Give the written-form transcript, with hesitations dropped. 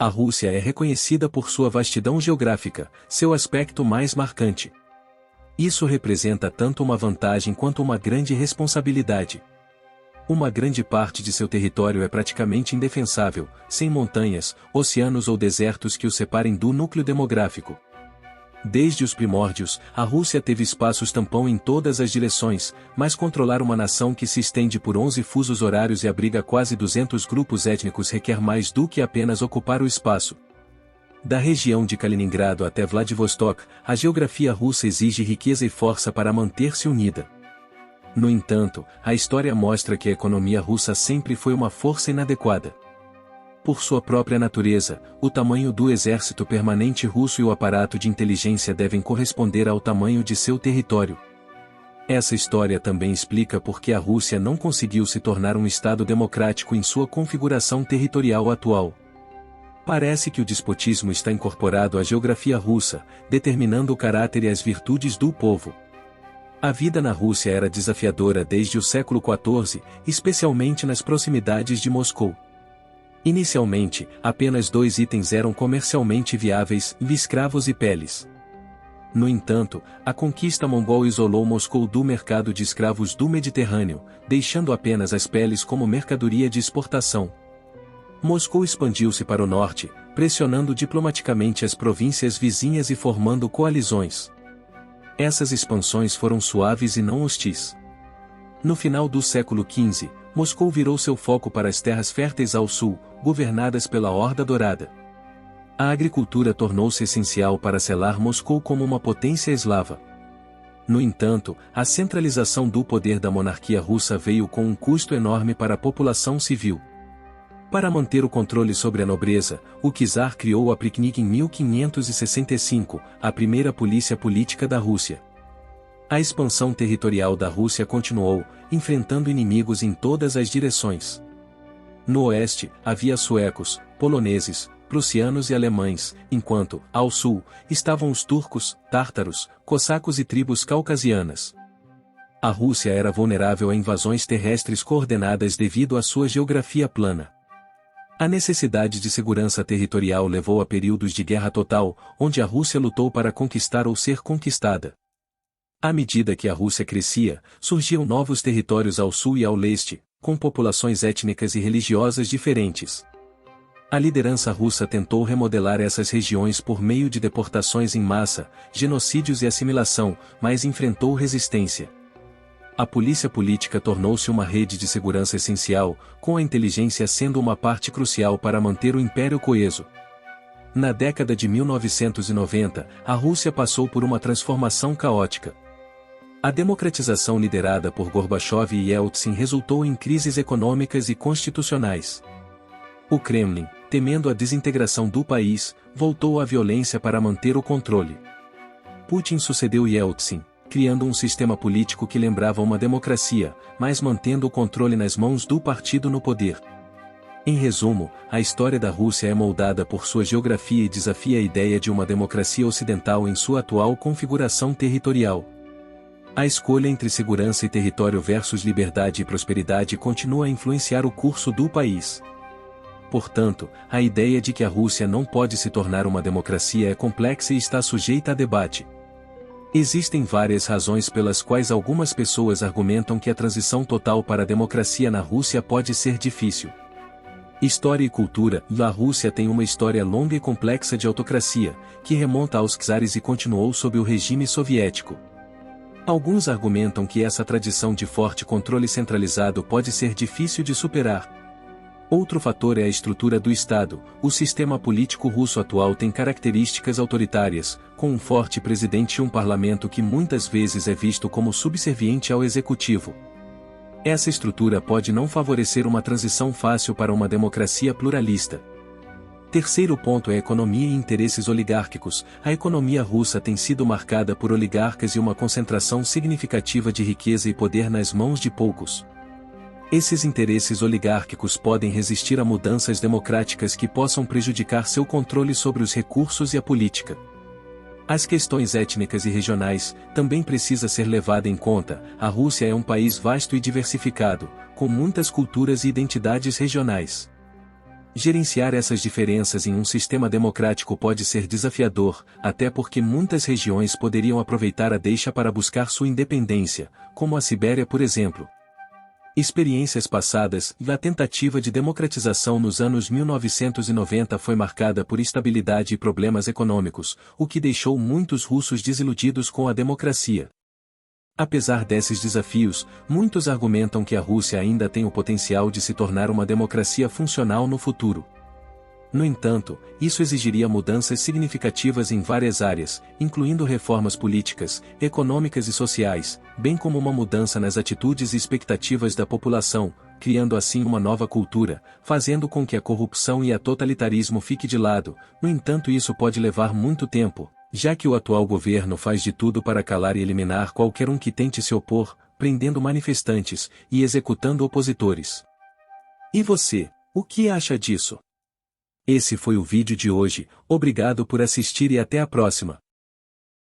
A Rússia é reconhecida por sua vastidão geográfica, seu aspecto mais marcante. Isso representa tanto uma vantagem quanto uma grande responsabilidade. Uma grande parte de seu território é praticamente indefensável, sem montanhas, oceanos ou desertos que o separem do núcleo demográfico. Desde os primórdios, a Rússia teve espaços tampão em todas as direções, mas controlar uma nação que se estende por 11 fusos horários e abriga quase 200 grupos étnicos requer mais do que apenas ocupar o espaço. Da região de Kaliningrado até Vladivostok, a geografia russa exige riqueza e força para manter-se unida. No entanto, a história mostra que a economia russa sempre foi uma força inadequada. Por sua própria natureza, o tamanho do exército permanente russo e o aparato de inteligência devem corresponder ao tamanho de seu território. Essa história também explica por que a Rússia não conseguiu se tornar um Estado democrático em sua configuração territorial atual. Parece que o despotismo está incorporado à geografia russa, determinando o caráter e as virtudes do povo. A vida na Rússia era desafiadora desde o século XIV, especialmente nas proximidades de Moscou. Inicialmente, apenas 2 itens eram comercialmente viáveis: escravos e peles. No entanto, a conquista mongol isolou Moscou do mercado de escravos do Mediterrâneo, deixando apenas as peles como mercadoria de exportação. Moscou expandiu-se para o norte, pressionando diplomaticamente as províncias vizinhas e formando coalizões. Essas expansões foram suaves e não hostis. No final do século XV, Moscou virou seu foco para as terras férteis ao sul, governadas pela Horda Dourada. A agricultura tornou-se essencial para selar Moscou como uma potência eslava. No entanto, a centralização do poder da monarquia russa veio com um custo enorme para a população civil. Para manter o controle sobre a nobreza, o czar criou a Priknig em 1565, a primeira polícia política da Rússia. A expansão territorial da Rússia continuou, enfrentando inimigos em todas as direções. No oeste, havia suecos, poloneses, prussianos e alemães, enquanto, ao sul, estavam os turcos, tártaros, cossacos e tribos caucasianas. A Rússia era vulnerável a invasões terrestres coordenadas devido à sua geografia plana. A necessidade de segurança territorial levou a períodos de guerra total, onde a Rússia lutou para conquistar ou ser conquistada. À medida que a Rússia crescia, surgiam novos territórios ao sul e ao leste, com populações étnicas e religiosas diferentes. A liderança russa tentou remodelar essas regiões por meio de deportações em massa, genocídios e assimilação, mas enfrentou resistência. A polícia política tornou-se uma rede de segurança essencial, com a inteligência sendo uma parte crucial para manter o império coeso. Na década de 1990, a Rússia passou por uma transformação caótica. A democratização liderada por Gorbachev e Yeltsin resultou em crises econômicas e constitucionais. O Kremlin, temendo a desintegração do país, voltou à violência para manter o controle. Putin sucedeu Yeltsin, criando um sistema político que lembrava uma democracia, mas mantendo o controle nas mãos do partido no poder. Em resumo, a história da Rússia é moldada por sua geografia e desafia a ideia de uma democracia ocidental em sua atual configuração territorial. A escolha entre segurança e território versus liberdade e prosperidade continua a influenciar o curso do país. Portanto, a ideia de que a Rússia não pode se tornar uma democracia é complexa e está sujeita a debate. Existem várias razões pelas quais algumas pessoas argumentam que a transição total para a democracia na Rússia pode ser difícil. História e cultura. A Rússia tem uma história longa e complexa de autocracia, que remonta aos czares e continuou sob o regime soviético. Alguns argumentam que essa tradição de forte controle centralizado pode ser difícil de superar. Outro fator é a estrutura do Estado. O sistema político russo atual tem características autoritárias, com um forte presidente e um parlamento que muitas vezes é visto como subserviente ao executivo. Essa estrutura pode não favorecer uma transição fácil para uma democracia pluralista. Terceiro ponto é a economia e interesses oligárquicos. A economia russa tem sido marcada por oligarcas e uma concentração significativa de riqueza e poder nas mãos de poucos. Esses interesses oligárquicos podem resistir a mudanças democráticas que possam prejudicar seu controle sobre os recursos e a política. As questões étnicas e regionais também precisa ser levada em conta. A Rússia é um país vasto e diversificado, com muitas culturas e identidades regionais. Gerenciar essas diferenças em um sistema democrático pode ser desafiador, até porque muitas regiões poderiam aproveitar a deixa para buscar sua independência, como a Sibéria, por exemplo. Experiências passadas e a tentativa de democratização nos anos 1990 foi marcada por instabilidade e problemas econômicos, o que deixou muitos russos desiludidos com a democracia. Apesar desses desafios, muitos argumentam que a Rússia ainda tem o potencial de se tornar uma democracia funcional no futuro. No entanto, isso exigiria mudanças significativas em várias áreas, incluindo reformas políticas, econômicas e sociais, bem como uma mudança nas atitudes e expectativas da população, criando assim uma nova cultura, fazendo com que a corrupção e o totalitarismo fique de lado. No entanto, isso pode levar muito tempo, já que o atual governo faz de tudo para calar e eliminar qualquer um que tente se opor, prendendo manifestantes e executando opositores. E você, o que acha disso? Esse foi o vídeo de hoje, obrigado por assistir e até a próxima.